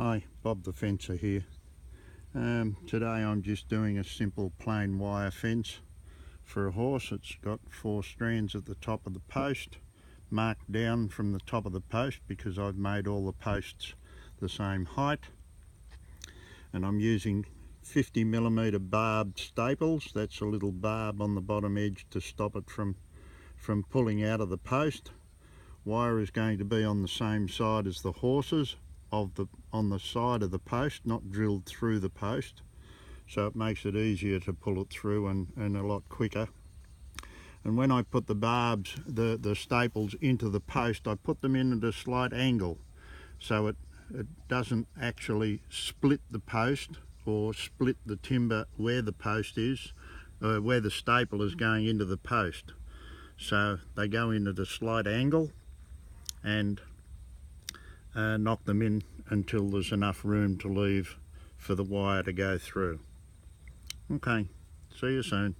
Hi, Bob the Fencer here. Today I'm just doing a simple plain wire fence for a horse. It's got 4 strands at the top of the post, marked down from the top of the post because I've made all the posts the same height. And I'm using 50mm barbed staples. That's a little barb on the bottom edge to stop it from pulling out of the post. Wire is going to be on the same side as the horses on the side of the post, not drilled through the post, so it makes it easier to pull it through and a lot quicker. And when I put the barbs, the staples into the post, I put them in at a slight angle so it doesn't actually split the post or split the timber where the post is, where the staple is going into the post. So they go in at a slight angle and knock them in until there's enough room to leave for the wire to go through. Okay, see you soon.